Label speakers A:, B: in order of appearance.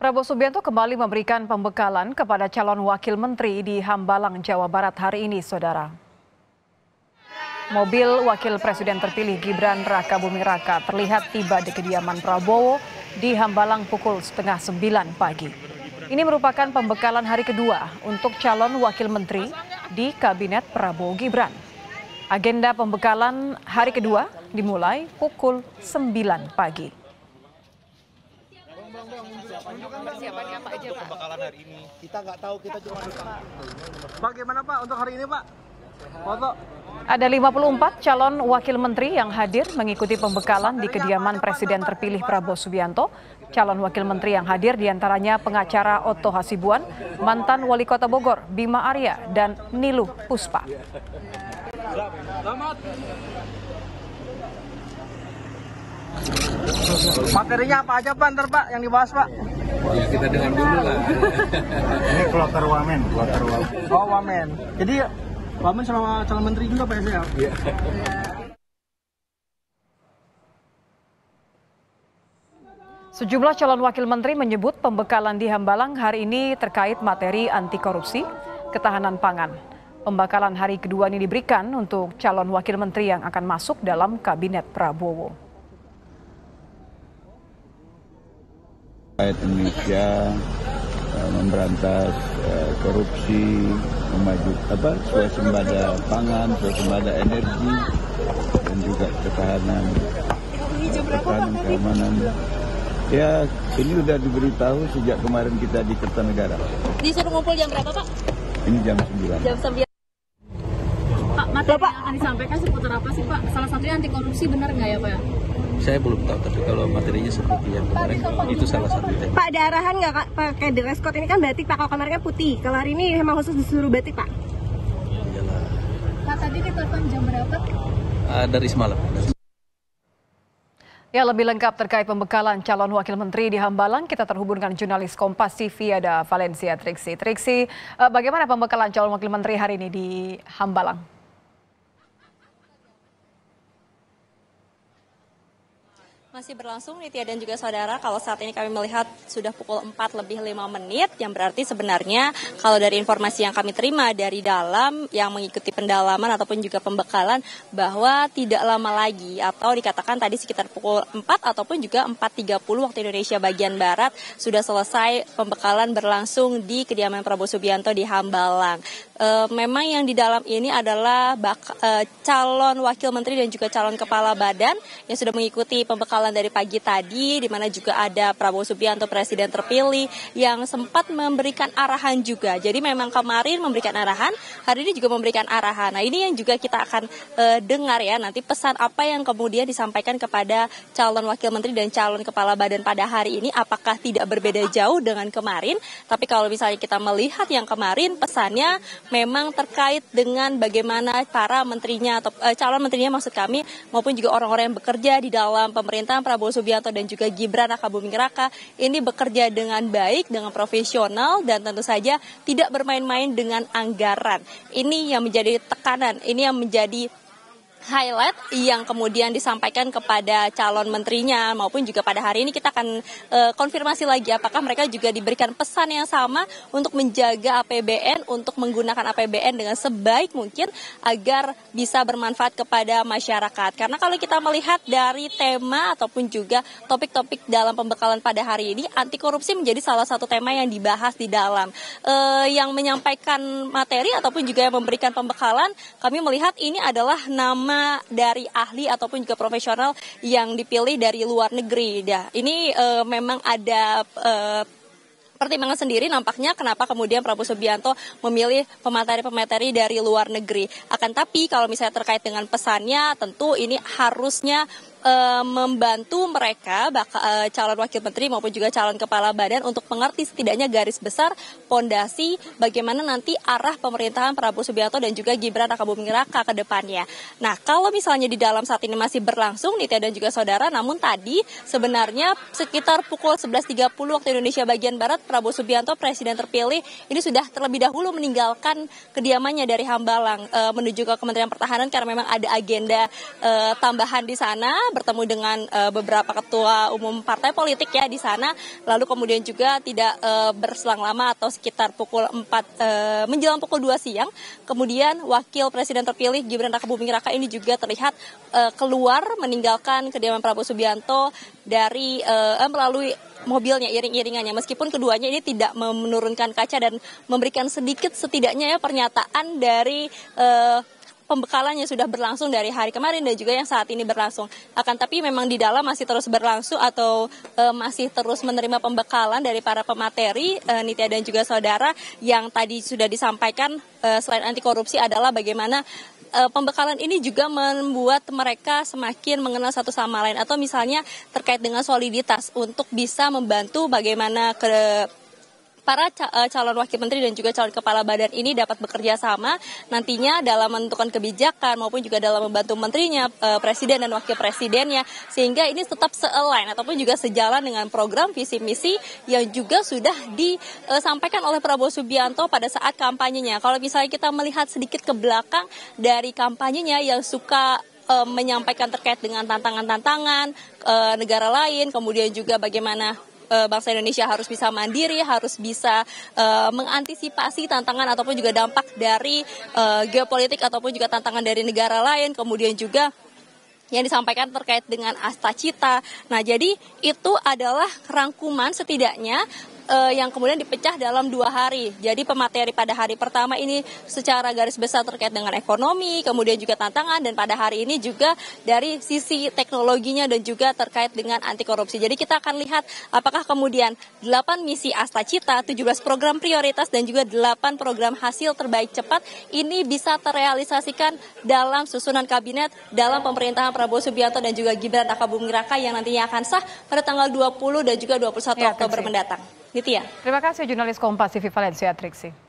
A: Prabowo Subianto kembali memberikan pembekalan kepada calon wakil menteri di Hambalang, Jawa Barat hari ini, saudara. Mobil wakil presiden terpilih Gibran Rakabuming Raka terlihat tiba di kediaman Prabowo di Hambalang pukul setengah 9 pagi. Ini merupakan pembekalan hari kedua untuk calon wakil menteri di Kabinet Prabowo Gibran. Agenda pembekalan hari kedua dimulai pukul 9 pagi.
B: Persiapannya apa aja, Pak?
C: Pembekalan hari ini. Kita nggak tahu, kita cuma
D: Bagaimana Pak untuk hari ini, Pak? Foto.
A: Ada 54 calon wakil menteri yang hadir mengikuti pembekalan di kediaman Presiden terpilih Prabowo Subianto. Calon wakil menteri yang hadir diantaranya pengacara Otto Hasibuan, mantan wali kota Bogor Bima Arya, dan Niluh Puspa.
D: Selamat. Materinya apa aja Pak ntar Pak yang dibahas Pak?
E: Ya kita dengar dulu lah.
C: Ini kloter wamen.
D: Oh wamen. Jadi wamen sama calon menteri juga Pak ya?
E: Iya.
A: Sejumlah calon wakil menteri menyebut pembekalan di Hambalang hari ini terkait materi anti korupsi, ketahanan pangan. Pembekalan hari kedua ini diberikan untuk calon wakil menteri yang akan masuk dalam kabinet Prabowo.
E: Indonesia memberantas korupsi, memajukan swasembada pangan, swasembada energi, dan juga ketahanan keamanan. Ya, ini sudah diberitahu sejak kemarin kita di Kertanegara.
B: Disuruh ngumpul jam berapa, Pak?
E: Ini jam 9.
B: Jam 9. Pak, materi yang akan disampaikan seputar apa sih, Pak? Salah satunya anti korupsi, benar nggak ya, Pak?
E: Saya belum tahu, tapi kalau materinya seperti yang kemarin, itu salah satu tema.
F: Pak, ada arahan nggak Kak pakai dress code ini kan batik Pak, kalau kemarin kan putih, kalau hari ini memang khusus disuruh batik Pak?
E: Iyalah.
B: Pak, tadi ditelepon jam berapa?
E: Dari semalam.
A: Ya, lebih lengkap terkait pembekalan calon wakil menteri di Hambalang, kita terhubung dengan jurnalis Kompas TV ada Valencia Triksi. Triksi, bagaimana pembekalan calon wakil menteri hari ini di Hambalang?
G: Masih berlangsung Nitya dan juga saudara, kalau saat ini kami melihat sudah pukul 4 lebih 5 menit, yang berarti sebenarnya kalau dari informasi yang kami terima dari dalam yang mengikuti pendalaman ataupun juga pembekalan bahwa tidak lama lagi atau dikatakan tadi sekitar pukul 4 ataupun juga 4.30 waktu Indonesia bagian Barat sudah selesai pembekalan berlangsung di kediaman Prabowo Subianto di Hambalang. Memang yang di dalam ini adalah calon wakil menteri dan juga calon kepala badan yang sudah mengikuti pembekalan dari pagi tadi, di mana juga ada Prabowo Subianto presiden terpilih yang sempat memberikan arahan juga. Jadi memang kemarin memberikan arahan, hari ini juga memberikan arahan. Nah, ini yang juga kita akan dengar ya nanti pesan apa yang kemudian disampaikan kepada calon wakil menteri dan calon kepala badan pada hari ini, apakah tidak berbeda jauh dengan kemarin. Tapi kalau misalnya kita melihat yang kemarin, pesannya memang terkait dengan bagaimana para menterinya atau calon menterinya maksud kami maupun juga orang-orang yang bekerja di dalam pemerintahan Prabowo Subianto dan juga Gibran Rakabuming Raka ini bekerja dengan baik, dengan profesional, dan tentu saja tidak bermain-main dengan anggaran. Ini yang menjadi tekanan, ini yang menjadi highlight yang kemudian disampaikan kepada calon menterinya maupun juga pada hari ini kita akan konfirmasi lagi apakah mereka juga diberikan pesan yang sama untuk menjaga APBN, untuk menggunakan APBN dengan sebaik mungkin agar bisa bermanfaat kepada masyarakat. Karena kalau kita melihat dari tema ataupun juga topik-topik dalam pembekalan pada hari ini, anti korupsi menjadi salah satu tema yang dibahas di dalam. Yang menyampaikan materi ataupun juga yang memberikan pembekalan, kami melihat ini adalah nama dari ahli ataupun juga profesional yang dipilih dari luar negeri. Ini memang ada pertimbangan sendiri nampaknya kenapa kemudian Prabowo Subianto memilih pemateri-pemateri dari luar negeri. Akan tapi kalau misalnya terkait dengan pesannya, tentu ini harusnya membantu mereka calon wakil menteri maupun juga calon kepala badan untuk mengerti setidaknya garis besar pondasi bagaimana nanti arah pemerintahan Prabowo Subianto dan juga Gibran Rakabuming Raka ke depannya. Nah, kalau misalnya di dalam saat ini masih berlangsung Nitya dan juga saudara, namun tadi sebenarnya sekitar pukul 11.30 waktu Indonesia bagian Barat Prabowo Subianto presiden terpilih ini sudah terlebih dahulu meninggalkan kediamannya dari Hambalang menuju ke Kementerian Pertahanan karena memang ada agenda tambahan di sana. bertemu dengan beberapa ketua umum partai politik ya di sana, lalu kemudian juga tidak berselang lama atau sekitar pukul 4 menjelang pukul 2 siang, kemudian Wakil Presiden terpilih Gibran Rakabuming Raka ini juga terlihat keluar meninggalkan kediaman Prabowo Subianto dari melalui mobilnya iring-iringannya, meskipun keduanya ini tidak menurunkan kaca dan memberikan sedikit setidaknya ya pernyataan dari pembekalan yang sudah berlangsung dari hari kemarin dan juga yang saat ini berlangsung. Akan tapi memang di dalam masih terus berlangsung atau masih terus menerima pembekalan dari para pemateri Nitya dan juga saudara, yang tadi sudah disampaikan selain anti korupsi adalah bagaimana pembekalan ini juga membuat mereka semakin mengenal satu sama lain, atau misalnya terkait dengan soliditas untuk bisa membantu bagaimana para calon wakil menteri dan juga calon kepala badan ini dapat bekerja sama nantinya dalam menentukan kebijakan maupun juga dalam membantu menterinya, presiden dan wakil presidennya, sehingga ini tetap se-align ataupun juga sejalan dengan program visi misi yang juga sudah disampaikan oleh Prabowo Subianto pada saat kampanyenya. Kalau misalnya kita melihat sedikit ke belakang dari kampanyenya yang suka menyampaikan terkait dengan tantangan-tantangan negara lain, kemudian juga bagaimana bangsa Indonesia harus bisa mandiri, harus bisa mengantisipasi tantangan ataupun juga dampak dari geopolitik ataupun juga tantangan dari negara lain, kemudian juga yang disampaikan terkait dengan Asta Cita. Nah, jadi itu adalah rangkuman setidaknya yang kemudian dipecah dalam 2 hari. Jadi pemateri pada hari pertama ini secara garis besar terkait dengan ekonomi, kemudian juga tantangan, dan pada hari ini juga dari sisi teknologinya dan juga terkait dengan anti korupsi. Jadi kita akan lihat apakah kemudian 8 misi Asta Cita, 17 program prioritas dan juga 8 program hasil terbaik cepat ini bisa terrealisasikan dalam susunan kabinet dalam pemerintahan Prabowo Subianto dan juga Gibran Rakabuming Raka yang nantinya akan sah pada tanggal 20 dan juga 21 Oktober mendatang. Nitya.
A: Terima kasih jurnalis Kompas TV Valencia Triksi.